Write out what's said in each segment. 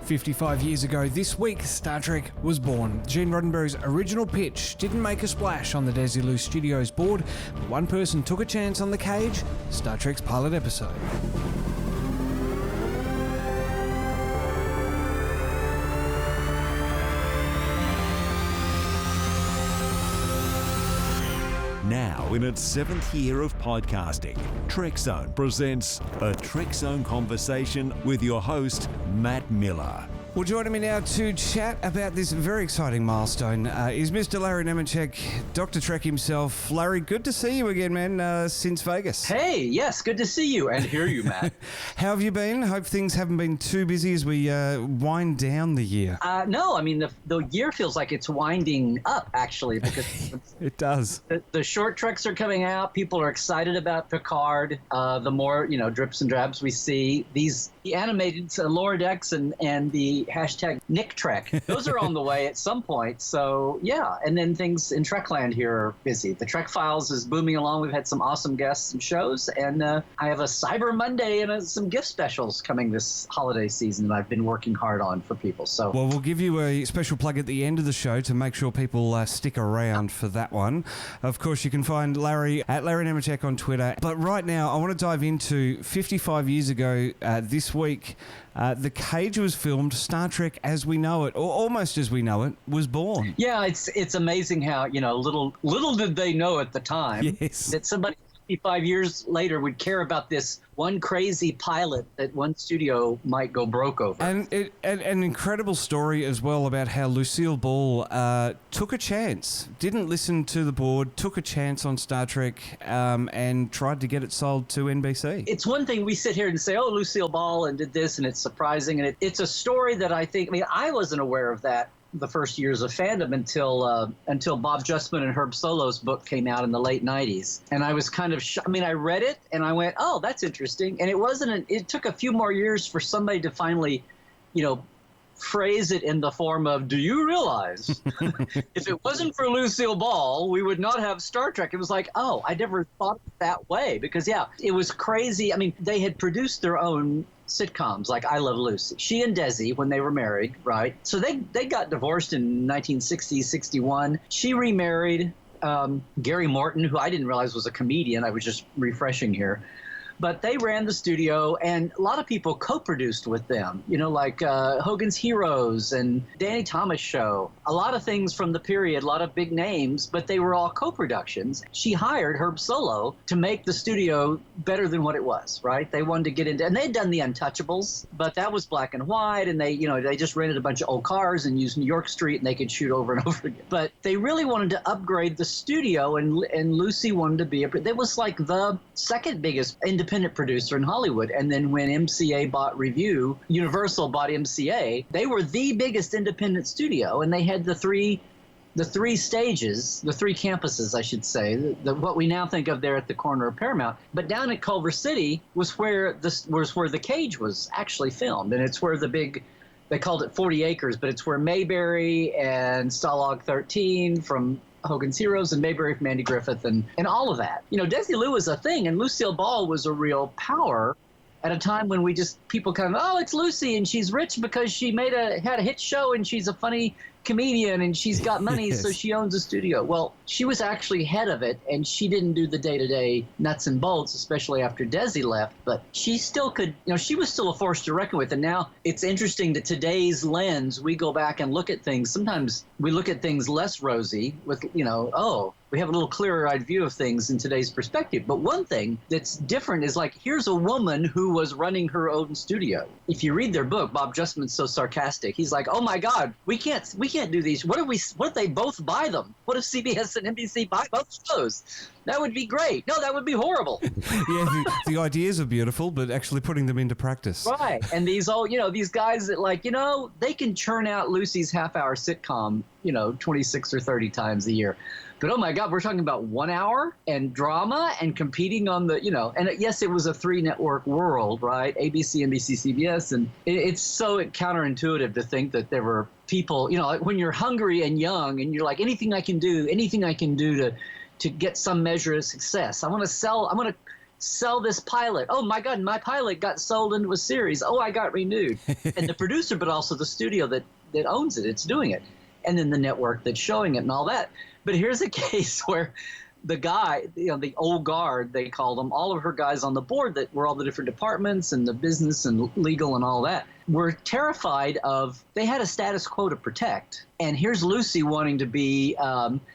55 years ago this week, Star Trek was born. Gene Roddenberry's original pitch didn't make a splash on the Desilu Studios board, but one person took a chance on the cage, Star Trek's pilot episode. Now, in its 7th year of podcasting, Trekzone presents a Trekzone conversation with your host, Matt Miller. Well, joining me now to chat about this very exciting milestone is Mr. Larry Nemeczek, Dr. Trek himself. Larry, good to see you again, man, since Vegas. Hey, yes, good to see you and hear you, Matt. How have you been? Hope things haven't been too busy as we wind down the year. No, I mean, the year feels like it's winding up, actually, because it does. The short treks are coming out. People are excited about Picard. The more, drips and drabs we see. The animated Lower Decks and the hashtag Nick Trek, those are on the way at some point. So, yeah. And then things in Trekland here are busy. The Trek Files is booming along. We've had some awesome guests and shows. And I have a Cyber Monday and some gift specials coming this holiday season that I've been working hard on for people. So, well, we'll give you a special plug at the end of the show to make sure people stick around for that one. Of course, you can find Larry at Larry Nemeczek on Twitter. But right now, I want to dive into 55 years ago this week. The Cage was filmed. Star Trek as we know it, or almost as we know it, was born. Yeah, it's amazing how, little did they know at the time that somebody 55 years later would care about this one crazy pilot that one studio might go broke over. And an incredible story as well about how Lucille Ball took a chance, didn't listen to the board, took a chance on Star Trek and tried to get it sold to NBC. It's one thing we sit here and say, oh, Lucille Ball and did this, and it's surprising. And it's a story that I wasn't aware of that the first years of fandom until Bob Justman and Herb Solo's book came out in the late 90s. And I was kind of I read it and I went, oh, that's interesting. And it took a few more years for somebody to finally, phrase it in the form of, do you realize if it wasn't for Lucille Ball, we would not have Star Trek? It was like, oh, I never thought that way, because, it was crazy. I mean, they had produced their own sitcoms like I Love Lucy. She and Desi, when they were married, right? So they got divorced in 1960, 61. She remarried Gary Morton, who I didn't realize was a comedian. I was just refreshing here. But they ran the studio, and a lot of people co-produced with them, like Hogan's Heroes and Danny Thomas Show. A lot of things from the period, a lot of big names, but they were all co-productions. She hired Herb Solo to make the studio better than what it was, right? They wanted to get into, and they'd done The Untouchables, but that was black and white, and they just rented a bunch of old cars and used New York Street, and they could shoot over and over again. But they really wanted to upgrade the studio, and Lucy wanted to be it was like the second biggest independent producer in Hollywood. And then when MCA bought Review, Universal bought MCA, they were the biggest independent studio, and they had the three stages, the three campuses, I should say, what we now think of there at the corner of Paramount. But down at Culver City was where the Cage was actually filmed, and it's where they called it 40 acres, but it's where Mayberry and Stalag 13 from Hogan's Heroes and Mayberry from Andy Griffith and all of that. Desilu was a thing, and Lucille Ball was a real power at a time when people kind of, oh, it's Lucy and she's rich because she had a hit show and she's a funny comedian and she's got money, so she owns a studio. Well, she was actually head of it, and she didn't do the day-to-day nuts and bolts, especially after Desi left, but she still could, she was still a force to reckon with. And now it's interesting that today's lens, we go back and look at things. Sometimes we look at things less rosy with, we have a little clearer-eyed view of things in today's perspective. But one thing that's different is, like, here's a woman who was running her own studio. If you read their book, Bob Justman's so sarcastic. He's like, oh my God, we can't do these. What if they both buy them? What if CBS and NBC buy both shows? That would be great. No, that would be horrible. The ideas are beautiful, but actually putting them into practice. Right. And these guys that they can churn out Lucy's half-hour sitcom, 26 or 30 times a year. But oh my God, we're talking about 1 hour and drama and competing on the, and yes, it was a 3-network world, right? ABC, NBC, CBS. And it's so counterintuitive to think that there were people, like when you're hungry and young and you're like, anything I can do to get some measure of success. I want to sell this pilot. Oh my God, my pilot got sold into a series. Oh, I got renewed. And the producer, but also the studio that owns it, it's doing it. And then the network that's showing it and all that. But here's a case where the guy, the old guard, they called them, all of her guys on the board that were all the different departments and the business and legal and all that, were terrified of, they had a status quo to protect. And here's Lucy wanting to be,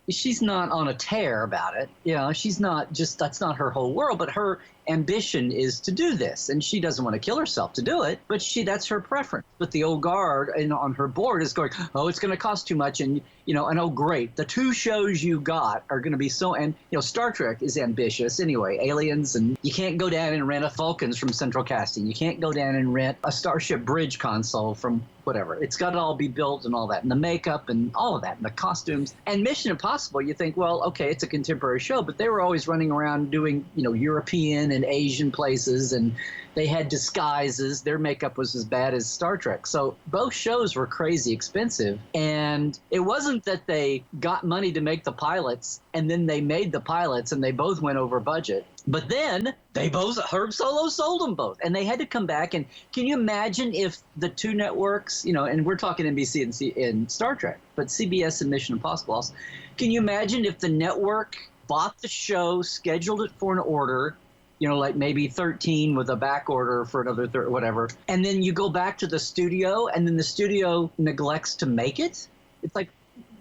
she's not on a tear about it. She's not just, that's not her whole world, but her ambition is to do this. And she doesn't want to kill herself to do it, but that's her preference. But the old guard on her board is going, oh, it's going to cost too much. And, and oh, great. The 2 shows you got are going to be so, and, Star Trek is ambitious anyway, aliens, and you can't go down and rent a Vulcans from Central Casting. You can't go down and rent a Starship Bridge console from whatever. It's got to all be built and all that, and the makeup and all of that, and the costumes. And Mission Impossible, you think, well, okay, it's a contemporary show, but they were always running around doing, European and Asian places, and they had disguises. Their makeup was as bad as Star Trek. So both shows were crazy expensive, and it wasn't that they got money to make the pilots, and then they made the pilots, and they both went over budget. But then Herb Solo sold them both, and they had to come back. And can you imagine if the 2 networks, and we're talking NBC and Star Trek, but CBS and Mission Impossible also. Can you imagine if the network bought the show, scheduled it for an order, like maybe 13 with a back order for another whatever, and then you go back to the studio, and then the studio neglects to make it? It's like,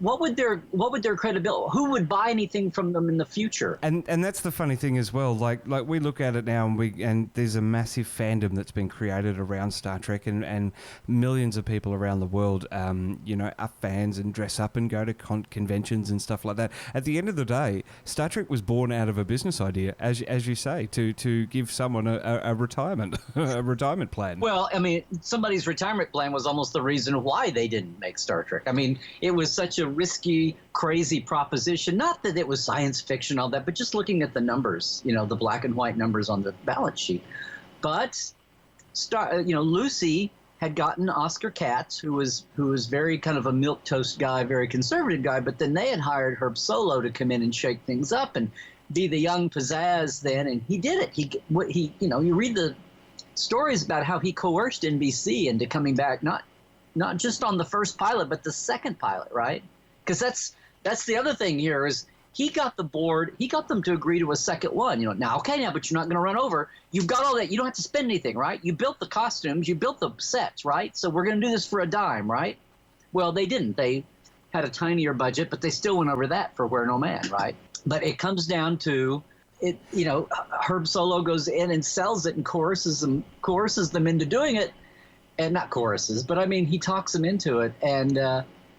what would their credibility? Who would buy anything from them in the future? And that's the funny thing as well. Like we look at it now, and there's a massive fandom that's been created around Star Trek, and millions of people around the world, are fans and dress up and go to conventions and stuff like that. At the end of the day, Star Trek was born out of a business idea, as you say, to give someone a retirement a retirement plan. Well, I mean, somebody's retirement plan was almost the reason why they didn't make Star Trek. I mean, it was such a risky, crazy proposition. Not that it was science fiction, all that, but just looking at the numbers, the black and white numbers on the balance sheet. But Lucy had gotten Oscar Katz, who was very kind of a milquetoast guy, very conservative guy. But then they had hired Herb Solo to come in and shake things up and be the young pizzazz then, and he did it. You read the stories about how he coerced NBC into coming back, not just on the first pilot, but the second pilot, right? Because that's the other thing here is he got them to agree to a second one. But you're not going to run over. You've got all that. You don't have to spend anything, right? You built the costumes, you built the sets, right? So we're going to do this for a dime, right? Well, they didn't. They had a tinier budget, but they still went over that for Where No Man, right? But it comes down to it. Herb Solo goes in and sells it and coerces them into doing it. And not choruses, but I mean, he talks them into it. And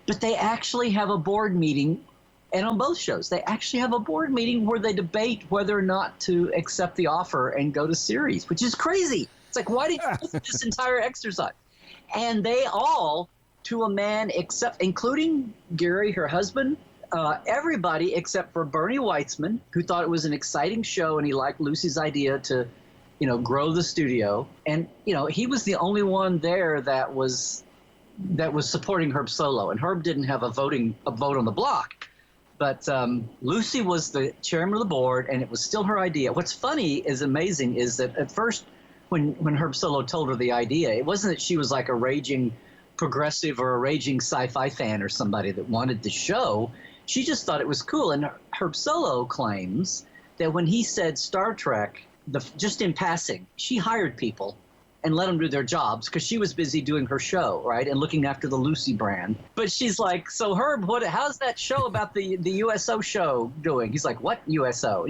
but they actually have a board meeting, and on both shows, they actually have a board meeting where they debate whether or not to accept the offer and go to series, which is crazy. It's like, why did you go through this entire exercise? And they all, to a man, including Gary, her husband, everybody except for Bernie Weitzman, who thought it was an exciting show and he liked Lucy's idea to grow the studio. And, he was the only one there that was supporting Herb Solo. And Herb didn't have a vote on the block. But Lucy was the chairman of the board, and it was still her idea. What's funny amazing is that at first, when Herb Solo told her the idea, it wasn't that she was like a raging progressive or a raging sci-fi fan or somebody that wanted the show. She just thought it was cool. And Herb Solo claims that when he said Star Trek, just in passing, she hired people and let them do their jobs because she was busy doing her show, right, and looking after the Lucy brand. But she's like, so Herb, how's that show about the USO show doing? He's like, what USO?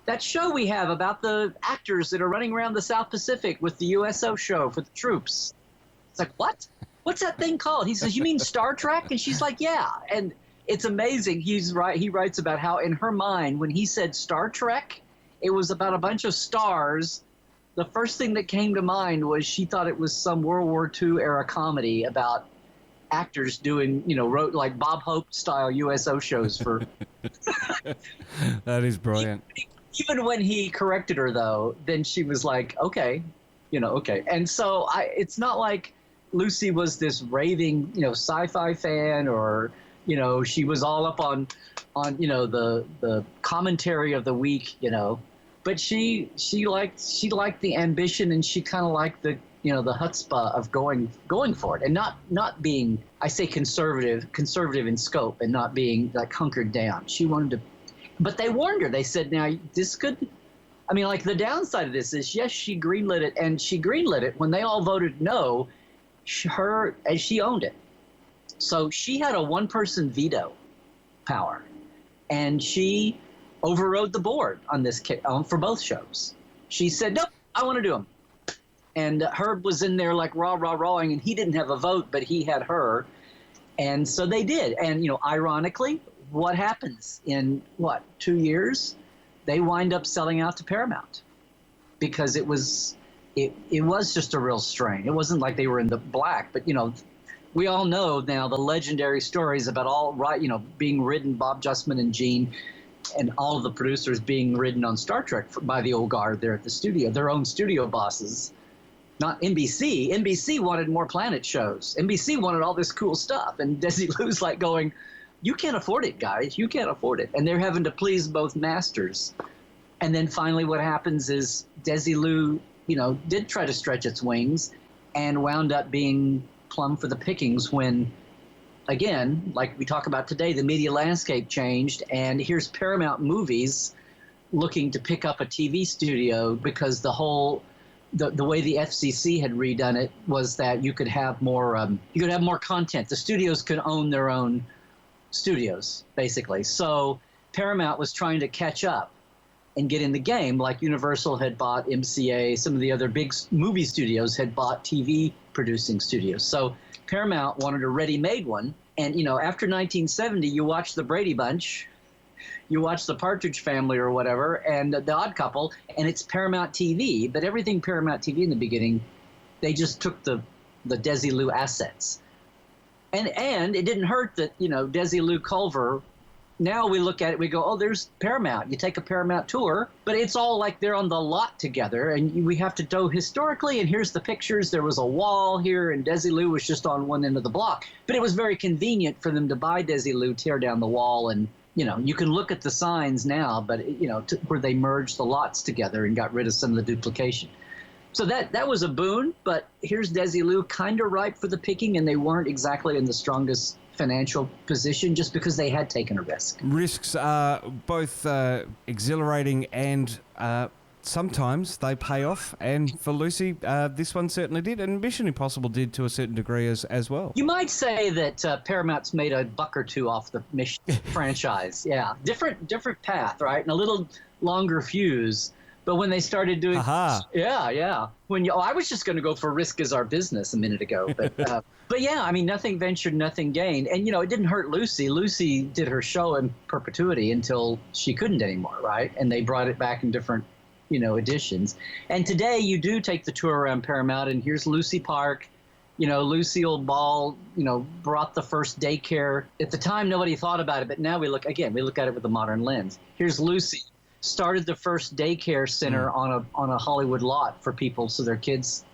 That show we have about the actors that are running around the South Pacific with the USO show for the troops. It's like, what? What's that thing called? He says, you mean Star Trek? And she's like, yeah. And it's amazing. He's right. He writes about how in her mind, when he said Star Trek, it was about a bunch of stars. The first thing that came to mind was she thought it was some World War II era comedy about actors doing, wrote like Bob Hope style USO shows for. That is brilliant. Even when he corrected her, though, then she was like, okay, okay. And so it's not like Lucy was this raving, sci-fi fan or, she was all up on the commentary of the week, but she liked the ambition, and she kind of liked the the chutzpah of going for it, and not being, I say, conservative in scope, and not being like hunkered down. She wanted to, but they warned her. They said, now this could, I mean, like the downside of this is, yes, she greenlit it, and she greenlit it when they all voted no. She owned it, so she had a one-person veto power, and she overrode the board on this for both shows. She said, nope, I want to do them. And Herb was in there like rawing, and he didn't have a vote, but he had her. And so they did. And, ironically, what happens in 2 years? They wind up selling out to Paramount, because it was just a real strain. It wasn't like they were in the black, but, we all know now the legendary stories about being ridden, Bob Justman and Gene, and all of the producers being ridden on Star Trek by the old guard there at the studio, their own studio bosses. Not NBC. NBC wanted more Planet shows. NBC wanted all this cool stuff. And Desilu's like going, you can't afford it, guys. You can't afford it. And they're having to please both masters. And then finally what happens is Desilu, did try to stretch its wings and wound up being plumb for the pickings when, again, like we talk about today, the media landscape changed. And here's Paramount Movies looking to pick up a TV studio, because the way the FCC had redone it was that you could have more content. The studios could own their own studios, basically. So Paramount was trying to catch up and get in the game, like Universal had bought MCA. Some of the other big movie studios had bought TV producing studios. So Paramount wanted a ready-made one. And, after 1970, you watch the Brady Bunch, you watch the Partridge Family or whatever, and the Odd Couple, and it's Paramount TV. But everything Paramount TV in the beginning, they just took the Desilu assets. And it didn't hurt that, Desilu Culver, now we look at it, we go, oh, there's Paramount. You take a Paramount tour, but it's all like they're on the lot together, and we have to go historically, and here's the pictures. There was a wall here, and Desilu was just on one end of the block. But it was very convenient for them to buy Desilu, tear down the wall, and you can look at the signs now, but, where they merged the lots together and got rid of some of the duplication. So that was a boon, but here's Desilu kind of ripe for the picking, and they weren't exactly in the strongest financial position just because they had taken a risk. Risks are both exhilarating and sometimes they pay off. And for Lucy, this one certainly did, and Mission Impossible did to a certain degree as well. You might say that Paramount's made a buck or two off the Mission franchise. Yeah, different path, right? And a little longer fuse. But when they started doing, yeah. I was just going to go for risk as our business a minute ago, but yeah, I mean, nothing ventured, nothing gained, and it didn't hurt Lucy. Lucy did her show in perpetuity until she couldn't anymore, right? And they brought it back in different, editions. And today you do take the tour around Paramount, and here's Lucy Park. Lucille Ball, brought the first daycare. At the time, nobody thought about it, but now we look at it with a modern lens. Here's Lucy. Started the first daycare center on a Hollywood lot for people, so their kids,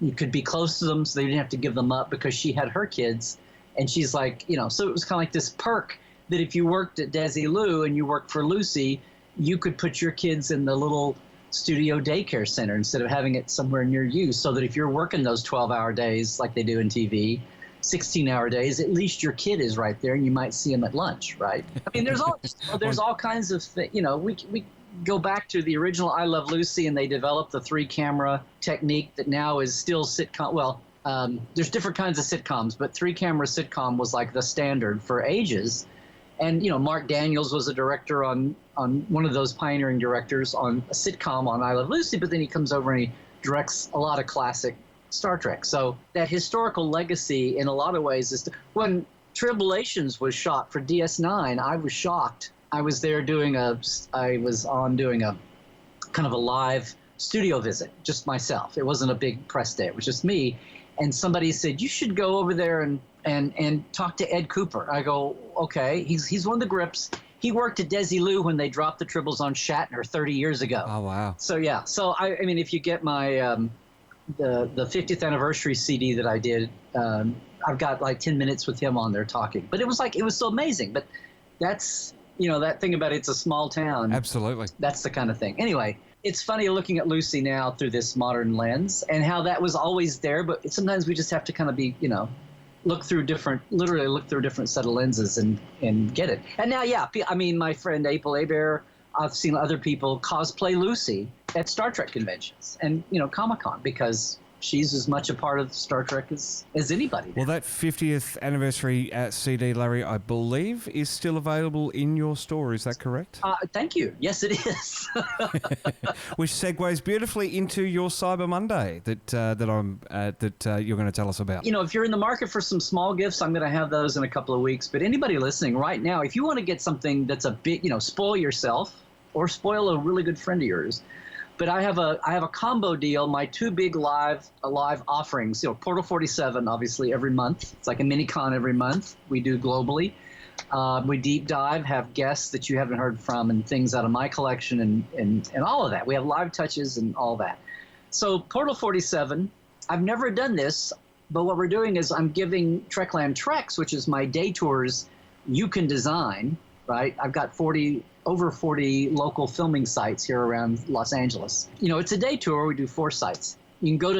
you could be close to them, so they didn't have to give them up, because she had her kids, and she's like, so it was kind of like this perk that if you worked at Desilu and you worked for Lucy, you could put your kids in the little studio daycare center instead of having it somewhere near you, so that if you're working those 12-hour days like they do in TV, 16-hour days, at least your kid is right there, and you might see him at lunch, right? I mean, there's all kinds of things. We go back to the original I Love Lucy, and they developed the 3-camera technique that now is still sitcom. Well, there's different kinds of sitcoms, but 3-camera sitcom was like the standard for ages. And Mark Daniels was a director on one of those pioneering directors on a sitcom on I Love Lucy, but then he comes over and he directs a lot of classic Star Trek. So that historical legacy in a lot of ways is when Tribulations was shot for DS9, I was shocked. I was there doing a kind of a live studio visit, just myself. It wasn't a big press day. It was just me. And somebody said, you should go over there and talk to Ed Cooper. I go, okay. He's one of the grips. He worked at Desilu when they dropped the tribbles on Shatner 30 years ago. Oh, wow. So, yeah. So, I mean, if you get my the 50th anniversary CD that I did, I've got like 10 minutes with him on there talking. But it was so amazing. But that's You know, that thing about it's a small town. Absolutely. That's the kind of thing. Anyway, it's funny looking at Lucy now through this modern lens and how that was always there, but sometimes we just have to kind of be, literally look through a different set of lenses and get it. And now, I mean, my friend April Hebert, I've seen other people cosplay Lucy at Star Trek conventions and, Comic-Con, because she's as much a part of Star Trek as anybody. Well, that 50th anniversary CD, Larry, I believe is still available in your store. Is that correct? Thank you. Yes, it is. Which segues beautifully into your Cyber Monday that you're going to tell us about. If you're in the market for some small gifts, I'm going to have those in a couple of weeks. But anybody listening right now, if you want to get something that's a bit, spoil yourself or spoil a really good friend of yours. But I have a combo deal. My two big live offerings. Portal 47, obviously every month. It's like a mini con every month. We do globally. We deep dive, have guests that you haven't heard from, and things out of my collection, and all of that. We have live touches and all that. So Portal 47. I've never done this, but what we're doing is I'm giving Trekland Treks, which is my day tours. You can design, right? I've got over 40 local filming sites here around Los Angeles. It's a day tour. We do 4 sites. You can go to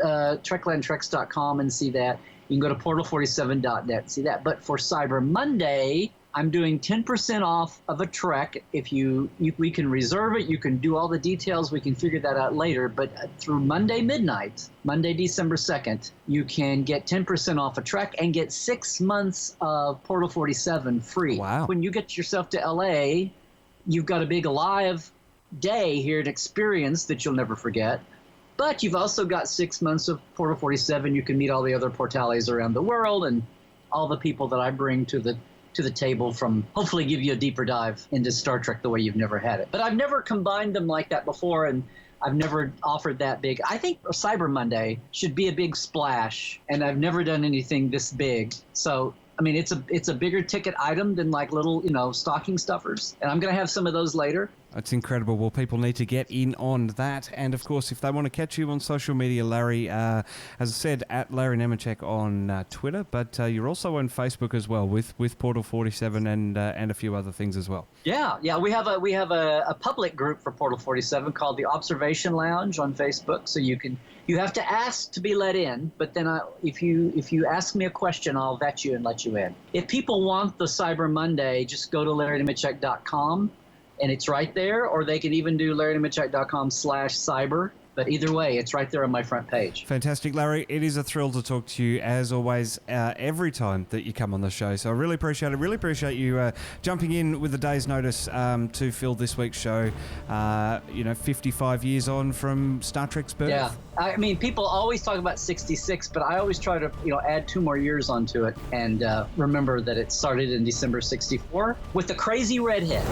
treklandtreks.com and see that. You can go to portal47.net and see that. But for Cyber Monday, I'm doing 10% off of a Trek. If we can reserve it, you can do all the details. We can figure that out later. But through Monday midnight, Monday, December 2nd, you can get 10% off a Trek and get 6 months of Portal 47 free. Wow. When you get yourself to LA, you've got a big live day here, an experience that you'll never forget. But you've also got 6 months of Portal 47. You can meet all the other Portales around the world and all the people that I bring to the table, from hopefully give you a deeper dive into Star Trek the way you've never had it. But I've never combined them like that before, and I've never offered that big. I think Cyber Monday should be a big splash, and I've never done anything this big. So, I mean, it's a bigger ticket item than like little, stocking stuffers, and I'm going to have some of those later. That's incredible. Well, people need to get in on that. And, of course, if they want to catch you on social media, Larry, as I said, at Larry Nemechek on Twitter, but you're also on Facebook as well with Portal 47 and a few other things as well. Yeah. We have a public group for Portal 47 called the Observation Lounge on Facebook. So you have to ask to be let in, but then if you ask me a question, I'll vet you and let you in. If people want the Cyber Monday, just go to LarryNemechek.com. And it's right there, or they can even do LarryNemechek.com/cyber. But either way, it's right there on my front page. Fantastic, Larry. It is a thrill to talk to you, as always, every time that you come on the show. So I really appreciate it. Really appreciate you jumping in with a day's notice to fill this week's show, 55 years on from Star Trek's birth. Yeah. I mean, people always talk about 66, but I always try to, add 2 more years onto it and remember that it started in December 64 with the crazy redhead.